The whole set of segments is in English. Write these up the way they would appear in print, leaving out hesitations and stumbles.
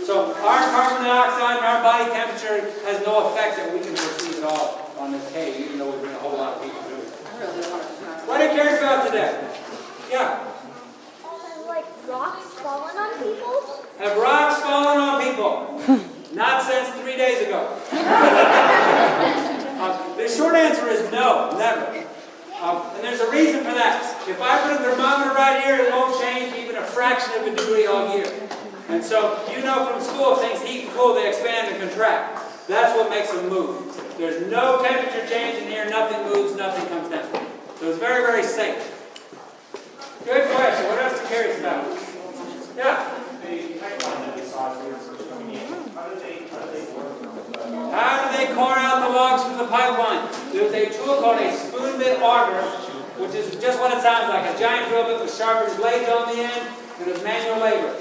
So our carbon dioxide and our body temperature has no effect that we can perceive at all on this cave, even though we bring a whole lot of people to it. What are you curious about today? Yeah? Like rocks falling on people? Have rocks fallen on people? Not since 3 days ago. The short answer is no, never. And there's a reason for that. If I put a thermometer right here, it won't change even a fraction of a degree all year. And so, you know from school, if things heat and cool, they expand and contract. That's what makes them move. There's no temperature change in here, nothing moves, nothing comes down. So it's very, very safe. Good question. What else are you curious about? Yeah? The pipeline that we saw as we were first coming in, how do they work? How do they core out the logs from the pipeline? There's a tool called a spoon bit auger, which is just what it sounds like. A giant drill bit with sharpened blades on the end, and it's manual labor.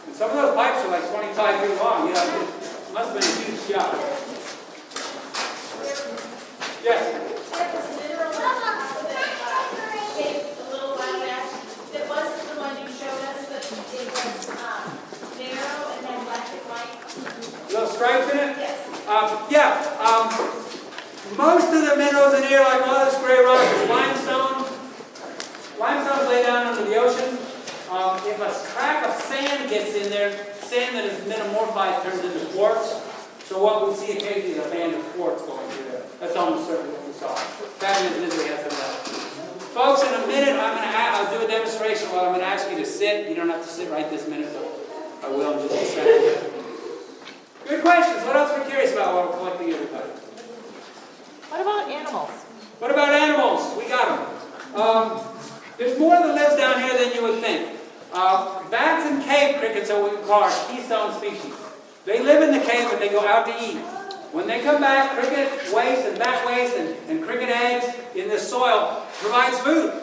And some of those pipes are like 25 feet long. You know, it must have been a huge job. Yes? There was a mineral that came a little while back that wasn't the one you showed us, but it was narrow and then black and white. Little stripes in it? Yes. Most of the minerals in here, like all this gray rock, is limestone. Limestone's laid down under the ocean. If a crack of sand gets in there, sand that is metamorphized turns into quartz. So what we see occasionally is a band of quartz going through there. That's almost certainly what we saw. Fabulous misery has some of that. Folks, in a minute, I'll do a demonstration. Well, I'm going to ask you to sit. You don't have to sit right this minute, but I will in just a second. Good questions. What else are we curious about while we're collecting everybody? What about animals? What about animals? We got them. There's more that lives down here than you would think. Bats and cave crickets are what we call our keystone species. They live in the cave, but they go out to eat. When they come back, cricket waste and bat waste and cricket eggs in this soil provides food.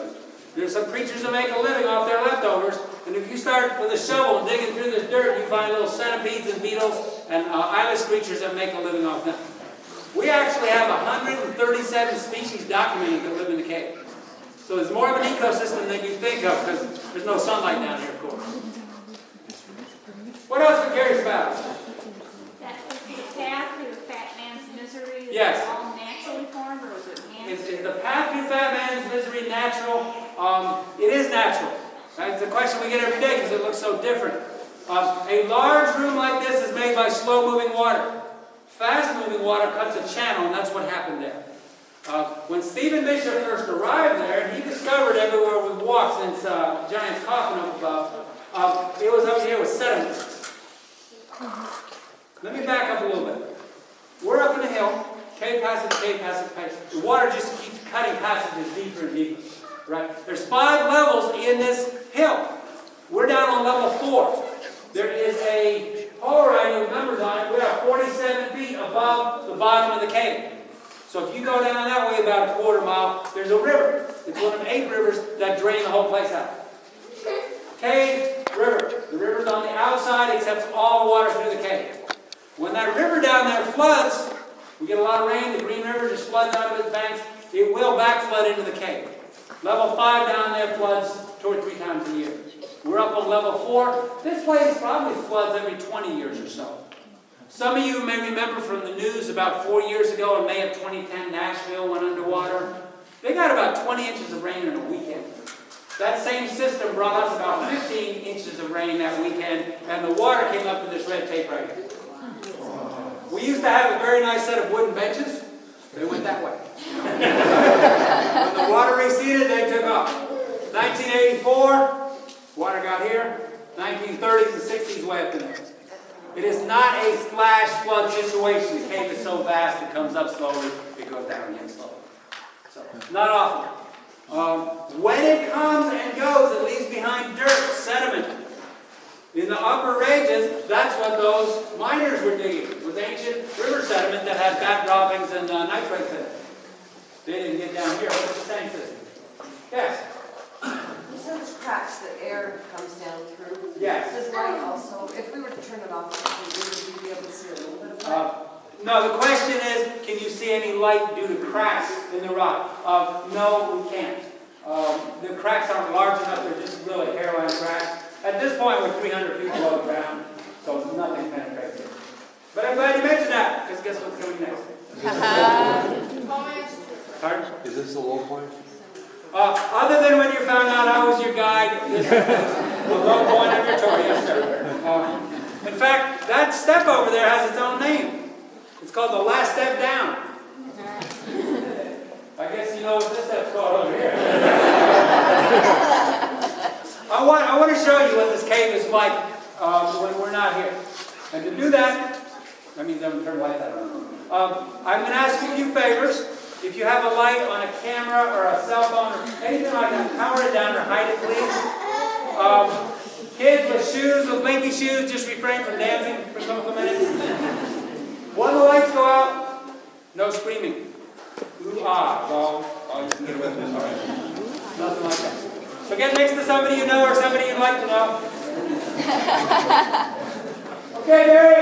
There's some creatures that make a living off their leftovers, and if you start with a shovel and digging through this dirt, you find little centipedes and beetles and eyeless creatures that make a living off them. We actually have 137 species documented that live in the cave. So there's more of an ecosystem than you think of, because there's no sunlight down here, of course. What else are we curious about? That the path to the fat man's misery, is Yes. it all naturally formed, or is it Is man-made? the path to fat man's misery natural? It is natural. That's the question we get every day because it looks so different. A large room like this is made by slow-moving water. Fast-moving water cuts a channel, and that's what happened there. When Stephen Bishop first arrived there, he discovered everywhere we walked since Giant's Coffin up above, it was up here with sediment. Let me back up a little bit. We're up in the hill, cave passage, cave passage, cave. The water just keeps cutting passages deeper and deeper. Right? There's 5 levels in this hill. We're down on level 4. There is a pole writing with numbers on it. We are 47 feet above the bottom of the cave. So if you go down that way about a quarter mile, there's a river. It's one of 8 rivers that drain the whole place out. Cave, river. The river's on the outside, accepts all water through the cave. When that river down there floods, we get a lot of rain, the Green River just floods out of its banks, it will backflood into the cave. Level 5 down there floods 2 or 3 times a year. We're up on level 4. This place probably floods every 20 years or so. Some of you may remember from the news about 4 years ago in May of 2010, Nashville went underwater. They got about 20 inches of rain in a weekend. That same system brought us about 15 inches of rain that weekend, and the water came up to this red tape right here. We used to have a very nice set of wooden benches. They went that way. When the water receded, they took off. 1984, water got here. 1930s and 60s way up in there. It is not a flash flood situation. The cave is so vast, it comes up slowly, it goes down again slowly. So, not often. When it comes and goes, it leaves behind dirt, sediment. In the upper ranges, that's what those miners were digging, was ancient river sediment that had bat droppings and nitrates in it. They didn't get down here, but it's the same system. Yes? You said there's cracks that air comes down through. Yes. Does light also, if we were to turn it off, would we be able to see a little bit of light? No, the question is, can you see any light due to cracks in the rock? No, we can't. The cracks aren't large enough, they're just really hairline cracks. At this point, we're 300 feet below the ground, so nothing penetrates. this a low point? Other than when you found out I was your guide, this is the low point of your tour, yes, sir. In fact, that step over there has its own name. It's called the last step down. I guess you know what this step's called over here. I want to show you what this cave is like when we're not here. And to do that, let me turn the light on. I'm going to ask you a few favors. If you have a light on a camera or a cell phone or anything like that, power it down or hide it, please. Kids with shoes, with blinky shoes, just refrain from dancing for a couple of minutes. When the lights go out, no screaming. Ooh, ah, all you can get away with. All right. Nothing like that. So get next to somebody you know or somebody you'd like to know. Okay, Mary.